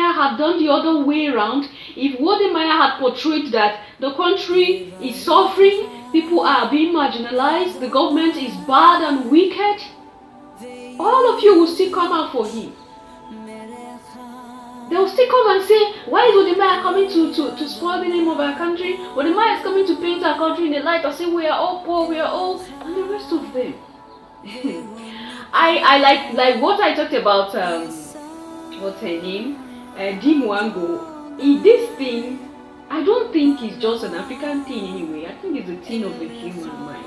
Wodemaya had done the other way around, if Wodemaya had portrayed that the country is suffering, people are being marginalized, the government is bad and wicked, all of you will still come out for him. They will still come and say, why is Wodemaya coming to spoil the name of our country? Wodemaya is coming to paint our country in the light and say we are all poor, we are all, and the rest of them. I like what I talked about, what's her name? Dimwango. This thing, I don't think it's just an African thing anyway. I think it's a thing of the human mind.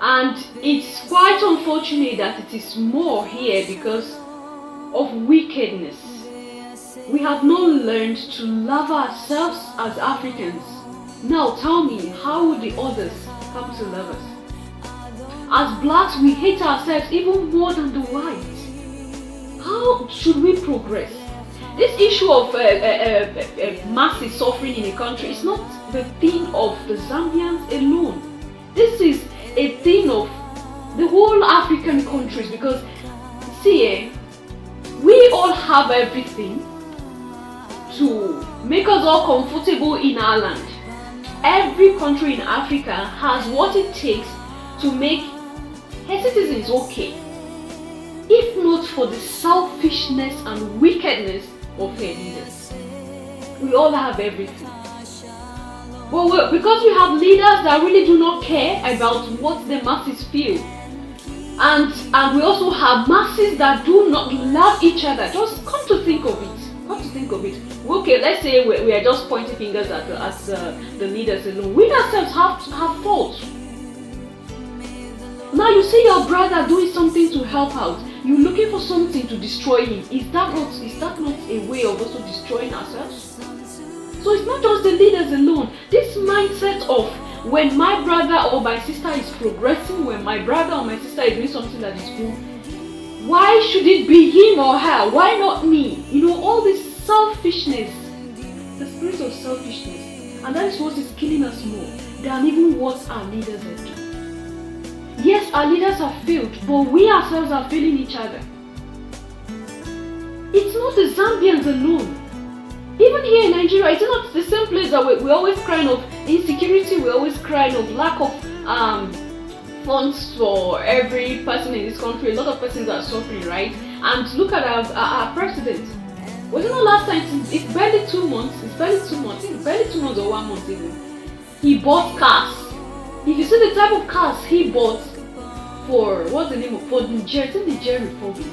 And it's quite unfortunate that it is more here because of wickedness. We have not learned to love ourselves as Africans. Now tell me, how would the others come to love us? As blacks, we hate ourselves even more than the whites. How should we progress? This issue of masses suffering in a country is not the thing of the Zambians alone. This is a thing of the whole African countries, because see, we all have everything to make us all comfortable in our land. Every country in Africa has what it takes to make her citizens okay, if not for the selfishness and wickedness of her leaders. We all have everything. But because we have leaders that really do not care about what the masses feel, and we also have masses that do not love each other. Just come to think of it. Okay, let's say we are just pointing fingers at the leaders alone. We ourselves have faults. Now you see your brother doing something to help out. You're looking for something to destroy him. Is that not a way of also destroying ourselves? So it's not just the leaders alone. This mindset of when my brother or my sister is progressing, when my brother or my sister is doing something that is good, why should it be him or her? Why not me? You know, all this selfishness, the spirit of selfishness, and that is what is killing us more than even what our leaders are doing. Yes, our leaders have failed, but we ourselves are failing each other. It's not the Zambians alone. Even here in Nigeria, it's not the same place that we're always crying of insecurity, we're always crying of lack of funds for every person in this country. A lot of persons are suffering, right? And look at our president. Was it not last time? It's barely 2 months. It's barely 2 months or 1 month even. He bought cars. If you see the type of cars he bought for, what's the name of, for Niger Republic.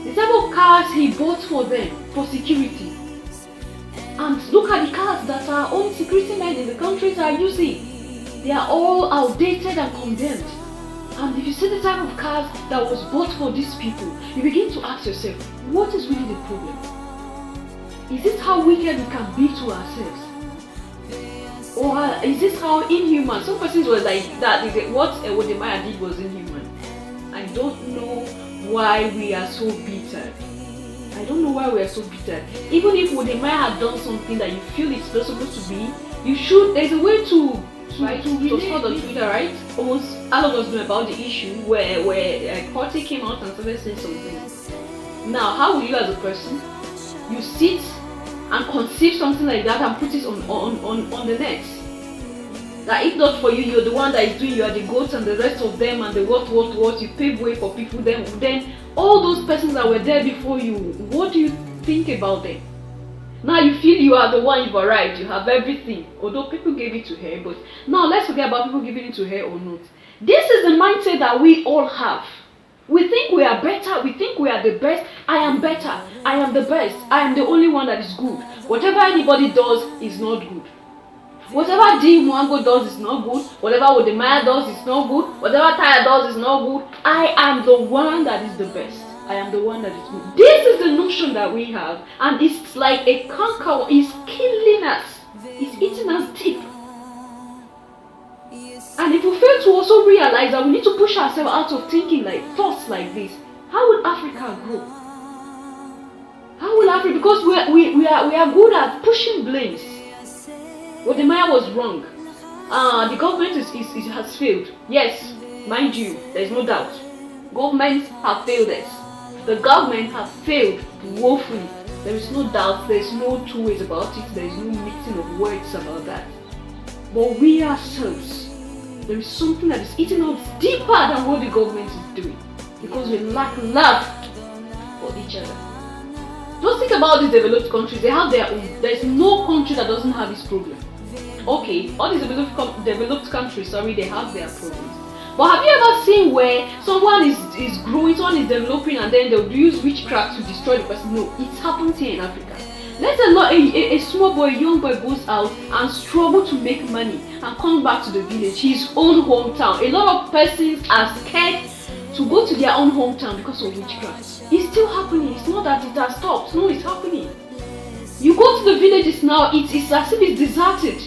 The type of cars he bought for them, for security. And look at the cars that our own security men in the countries are using. They are all outdated and condemned. And if you see the type of cars that was bought for these people, you begin to ask yourself, what is really the problem? Is this how wicked we can be to ourselves? Or is this how inhuman? Some persons were like that. What Wodemaya did was inhuman. I don't know why we are so bitter. Even if Wodemaya had done something that you feel it's not supposed to be, you should. There's a way to respond on Twitter, right? Almost all of us know about the issue where Korte came out and started saying something. Now, how will you as a person, you sit and conceive something like that and put it on the net? That if not for you, you're the one that is doing, you are the goats and the rest of them and the what, you pave way for people, then all those persons that were there before you, what do you think about them? Now you feel you are the one, you've arrived, you have everything, although people gave it to her. But now let's forget about people giving it to her or not. This is the mindset that we all have. We think we are better, we think we are the best. I am better, I am the best, I am the only one that is good. Whatever anybody does is not good. Whatever D. Mwango does is not good. Whatever Wodemaya does is not good. Whatever Taya does is not good. I am the one that is the best. I am the one that is good. This is the notion that we have, and it's like a canker. It's killing us. It's eating us deep. And if we fail to also realize that we need to push ourselves out of thinking like thoughts like this, how will Africa grow? How will Africa? Because we are good at pushing blames. Wodemaya was wrong. The government has failed. Yes, mind you, there is no doubt. Governments have failed us. The government has failed woefully. There is no doubt, there is no two ways about it, there is no mixing of words about that. But we ourselves, there is something that is eating us deeper than what the government is doing, because we lack love for each other. Just think about these developed countries, they have their own. There is no country that doesn't have this problem. Okay, all these developed countries, they have their problems. But have you ever seen where someone is growing, someone is developing, and then they'll use witchcraft to destroy the person? No, it happens here in Africa. Let's say a small boy, a young boy goes out and struggle to make money and come back to the village, his own hometown. A lot of persons are scared to go to their own hometown because of witchcraft. It's still happening. It's not that it has stopped. No, it's happening. You go to the villages now, it's as if it's deserted.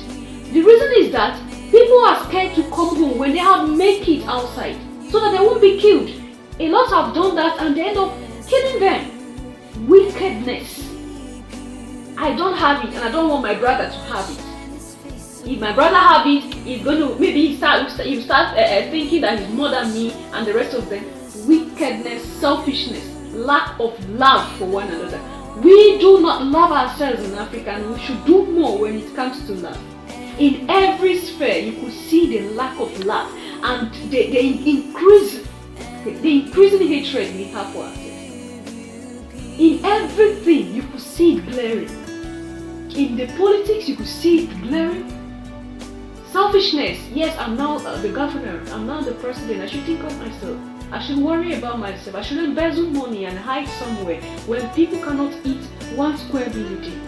The reason is that people are scared to come home when they have make it outside, so that they won't be killed. A lot have done that and they end up killing them. Wickedness. I don't have it and I don't want my brother to have it. If my brother have it, he's going to, maybe he start thinking that he's more than me and the rest of them. Wickedness, selfishness, lack of love for one another. We do not love ourselves in Africa, and we should do more when it comes to love. In every sphere, you could see the lack of love and the increasing hatred we have for ourselves. In everything, you could see it glaring. In the politics, you could see it glaring. Selfishness. Yes, I'm now the governor. I'm now the president. I should think of myself. I should worry about myself. I should embezzle money and hide somewhere when people cannot eat 1 square meal a day.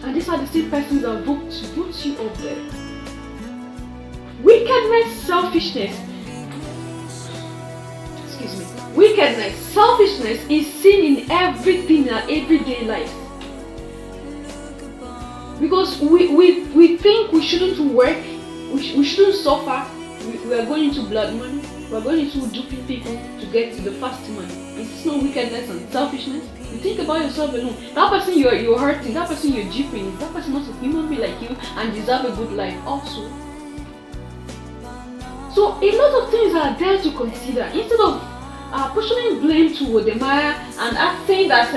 And these are the same persons that vote you up there. Wickedness, selfishness. Wickedness, selfishness is seen in everything in our everyday life. Because we think we shouldn't work, we shouldn't suffer. We are going into blood money. We are going into duping people to get to the fast money. Is this not wickedness and selfishness? You think about yourself alone. That person you're hurting, that person you're duping, is that person not a human being like you and deserve a good life also? So a lot of things are there to consider. Instead of pushing blame to Wodemaya and saying that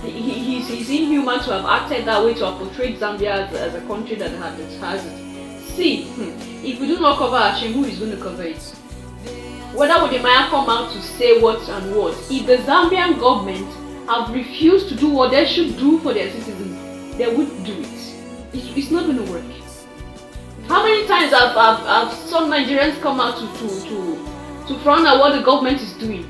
he's inhuman to have acted that way, to have portrayed Zambia as a country that has it. See, if we do not cover our shame, who is going to cover it? Whether Wodemaya come out to say what and what, if the Zambian government have refused to do what they should do for their citizens, they would do it. It's not going to work. How many times have some Nigerians come out to frown at what the government is doing?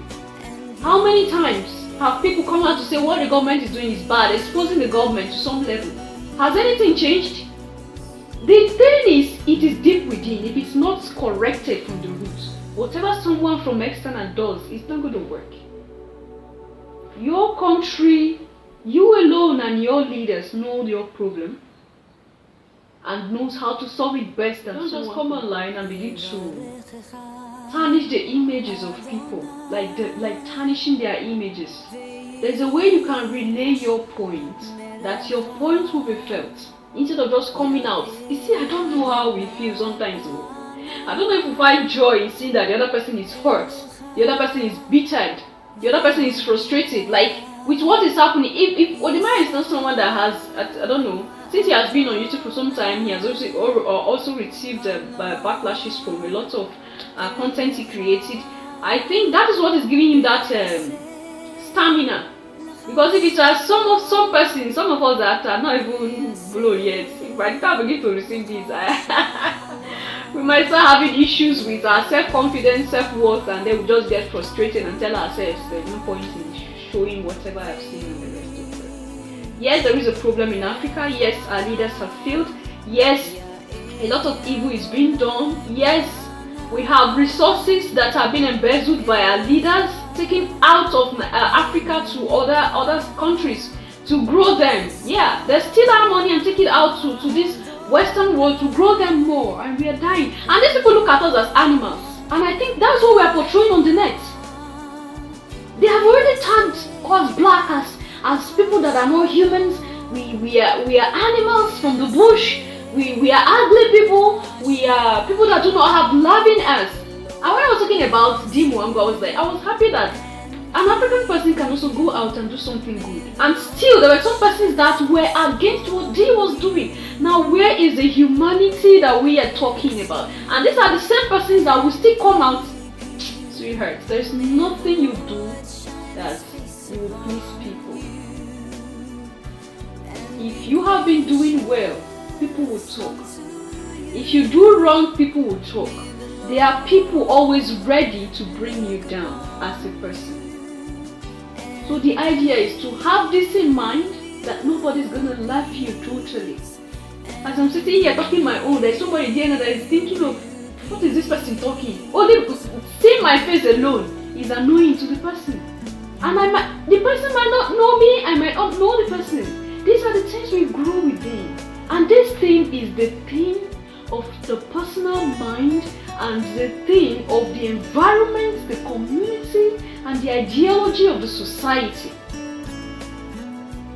How many times have people come out to say what the government is doing is bad, exposing the government to some level? Has anything changed? The thing is, it is deep within. If it's not corrected from the roots, whatever someone from external does, it's not going to work. Your country, you alone and your leaders know your problem and knows how to solve it best. Don't just come online and begin to tarnish the images of people, like tarnishing their images. There's a way you can relay your point, that your point will be felt, instead of just coming out. You see, I don't know how we feel sometimes. I don't know if we find joy in seeing that the other person is hurt, the other person is bittered, the other person is frustrated. Like, with what is happening, if Wodemaya is not someone that has, I don't know, since he has been on YouTube for some time, he has also received backlashes from a lot of content he created. I think that is what is giving him that stamina. Because if it was some persons, some of us that are not even blown yet, by the time we begin to receive this, we might start having issues with our self-confidence, self-worth, and then we just get frustrated and tell ourselves there's no point in showing whatever I've seen in the rest of them. Yes, there is a problem in Africa. Yes, our leaders have failed. Yes, a lot of evil is being done. Yes, we have resources that have been embezzled by our leaders, taken out of Africa to other countries to grow them. Yeah, they steal our money and take it out to this Western world to grow them more, and we are dying. And these people look at us as animals, and I think that's what we are portraying on the net. They have already tagged us black as people that are not humans. We are animals from the bush. We are ugly people. We are people that do not have love in us. And when I was talking about Dimu, I was happy that An African person can also go out and do something good. And still, there were some persons that were against what he was doing. Now, where is the humanity that we are talking about? And these are the same persons that will still come out. Sweetheart, there's nothing you do that will please people. If you have been doing well, people will talk. If you do wrong, people will talk. There are people always ready to bring you down as a person. So the idea is to have this in mind, that nobody's gonna love you totally. As I'm sitting here talking my own, there's somebody there that is thinking of, what is this person talking? Only seeing my face alone is annoying to the person. And the person might not know me, I might not know the person. These are the things we grow within. And this thing is the thing of the personal mind and the thing of the environment, the community, and the ideology of the society.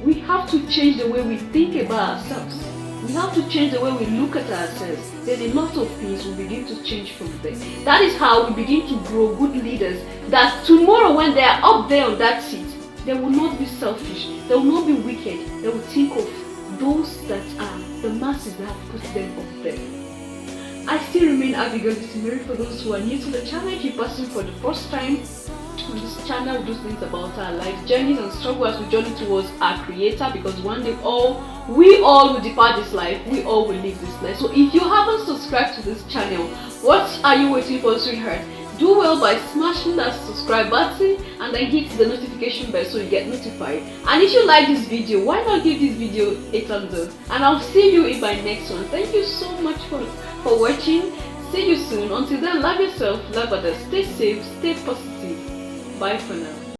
We have to change the way we think about ourselves. We have to change the way we look at ourselves. Then a lot of things will begin to change from there. That is how we begin to grow good leaders, that tomorrow when they are up there on that seat, they will not be selfish, they will not be wicked, they will think of those that are the masses that have put them up there. I still remain Abigail Mary. For those who are new to the channel, if you're passing for the first time on this channel, we do things about our life journeys and struggle as we journey towards our creator, because one day we all will depart this life, we all will leave this life. So if you haven't subscribed to this channel, what are you waiting for, sweetheart? Do well by smashing that subscribe button and then hit the notification bell so you get notified. And if you like this video, why not give this video a thumbs up? And I'll see you in my next one. Thank you so much for watching. See you soon. Until then, love yourself, love others, stay safe, stay positive. Bye for now.